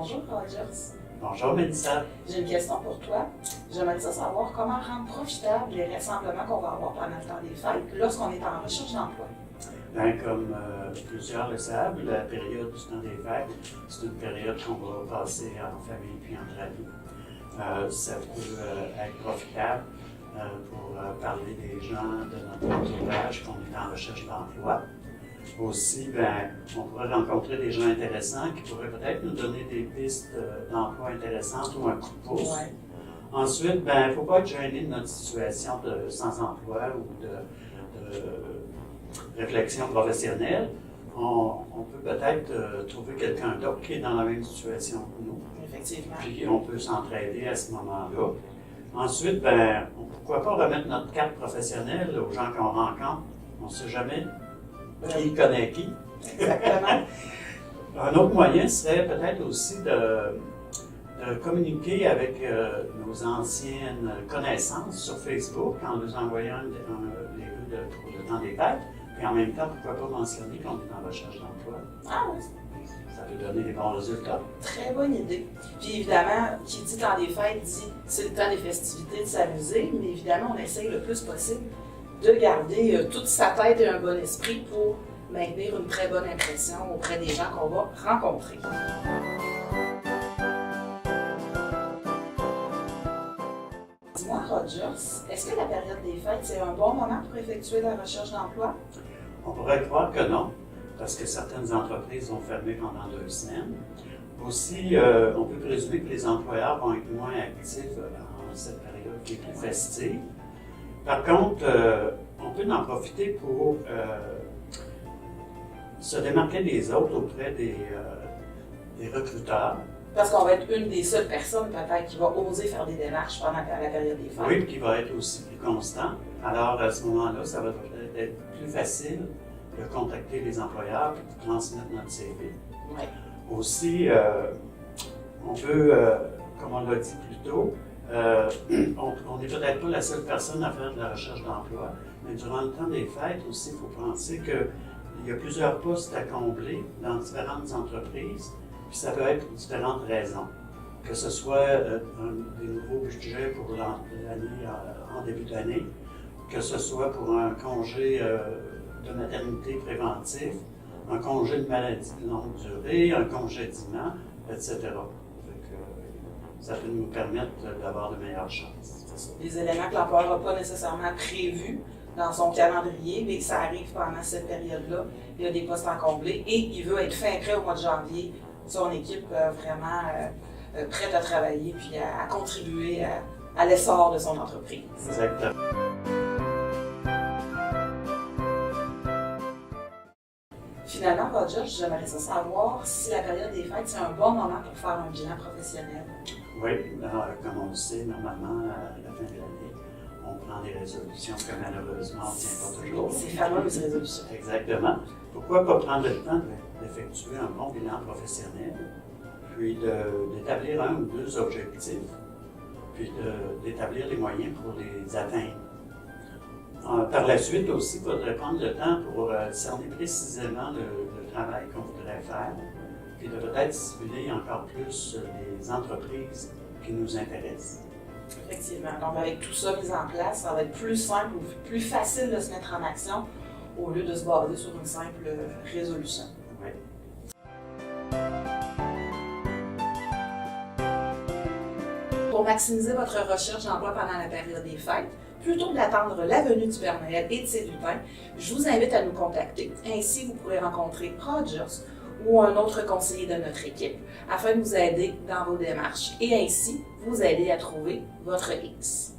Bonjour Rogers. Bonjour Mélissa. J'ai une question pour toi. J'aimerais savoir comment rendre profitables les rassemblements qu'on va avoir pendant le temps des fêtes lorsqu'on est en recherche d'emploi. Bien, comme plusieurs le savent, la période du temps des fêtes, c'est une période qu'on va passer en famille puis entre amis. Ça peut être profitable pour parler des gens de notre entourage qu'on est en recherche d'emploi. Aussi, on pourrait rencontrer des gens intéressants qui pourraient peut-être nous donner des pistes d'emploi intéressantes ou un coup de pouce. Ouais. Ensuite, il ne faut pas être gêné de notre situation de sans-emploi ou de réflexion professionnelle. On peut peut-être trouver quelqu'un d'autre qui est dans la même situation que nous. Effectivement. Puis on peut s'entraider à ce moment-là. Ensuite, pourquoi pas remettre notre carte professionnelle aux gens qu'on rencontre. On ne sait jamais qui connaît qui. Exactement. Un autre moyen serait peut-être aussi de communiquer avec nos anciennes connaissances sur Facebook en nous envoyant les vœux pour le temps des fêtes. Puis en même temps, pourquoi pas mentionner qu'on est en recherche d'emploi. Ah oui. Ça peut donner des bons résultats. Très bonne idée. Puis évidemment, qui dit temps des fêtes dit c'est le temps des festivités, de s'amuser, mais évidemment, on essaye le plus possible de garder toute sa tête et un bon esprit pour maintenir une très bonne impression auprès des gens qu'on va rencontrer. Dis-moi, Rogers, est-ce que la période des fêtes, c'est un bon moment pour effectuer la recherche d'emploi? On pourrait croire que non, parce que certaines entreprises ont fermé pendant 2 semaines. Aussi, on peut présumer que les employeurs vont être moins actifs en cette période qui est plus festive. Par contre, on peut en profiter pour se démarquer des autres auprès des recruteurs. Parce qu'on va être une des seules personnes peut-être qui va oser faire des démarches pendant la période des fêtes. Oui, qui va être aussi plus constant. Alors, à ce moment-là, ça va peut-être être plus facile de contacter les employeurs et de transmettre notre CV. Oui. Aussi, on peut, comme on l'a dit plus tôt, on n'est peut-être pas la seule personne à faire de la recherche d'emploi, mais durant le temps des fêtes aussi, il faut penser qu'il y a plusieurs postes à combler dans différentes entreprises, puis ça peut être pour différentes raisons. Que ce soit des nouveaux budgets pour l'année en début d'année, que ce soit pour un congé de maternité préventif, un congé de maladie de longue durée, un congédiement, etc. Ça peut nous permettre d'avoir de meilleures chances. Des éléments que l'employeur n'a pas nécessairement prévus dans son calendrier, mais ça arrive pendant cette période-là. Il y a des postes à combler et il veut être fin prêt au mois de janvier. Son équipe vraiment prête à travailler puis à contribuer à l'essor de son entreprise. Exactement. Finalement, Roger, j'aimerais savoir si la période des fêtes, c'est un bon moment pour faire un bilan professionnel. Oui, comme on le sait, normalement, à la fin de l'année, on prend des résolutions que malheureusement, on ne tient pas toujours. Ces fameuses résolutions. Exactement. Pourquoi pas prendre le temps d'effectuer un bon bilan professionnel, puis d'établir 1 ou 2 objectifs, puis d'établir les moyens pour les atteindre. Par la suite aussi, il faudrait prendre le temps pour cerner précisément le travail qu'on voudrait faire, puis de peut-être cibler encore plus les entreprises qui nous intéressent. Effectivement. Donc, avec tout ça mis en place, ça va être plus simple ou plus facile de se mettre en action au lieu de se baser sur une simple résolution. Oui. Pour maximiser votre recherche d'emploi pendant la période des fêtes, plutôt que d'attendre la venue du Père Noël et de ses lutins, je vous invite à nous contacter. Ainsi, vous pourrez rencontrer Rogers ou un autre conseiller de notre équipe afin de vous aider dans vos démarches et ainsi vous aider à trouver votre X.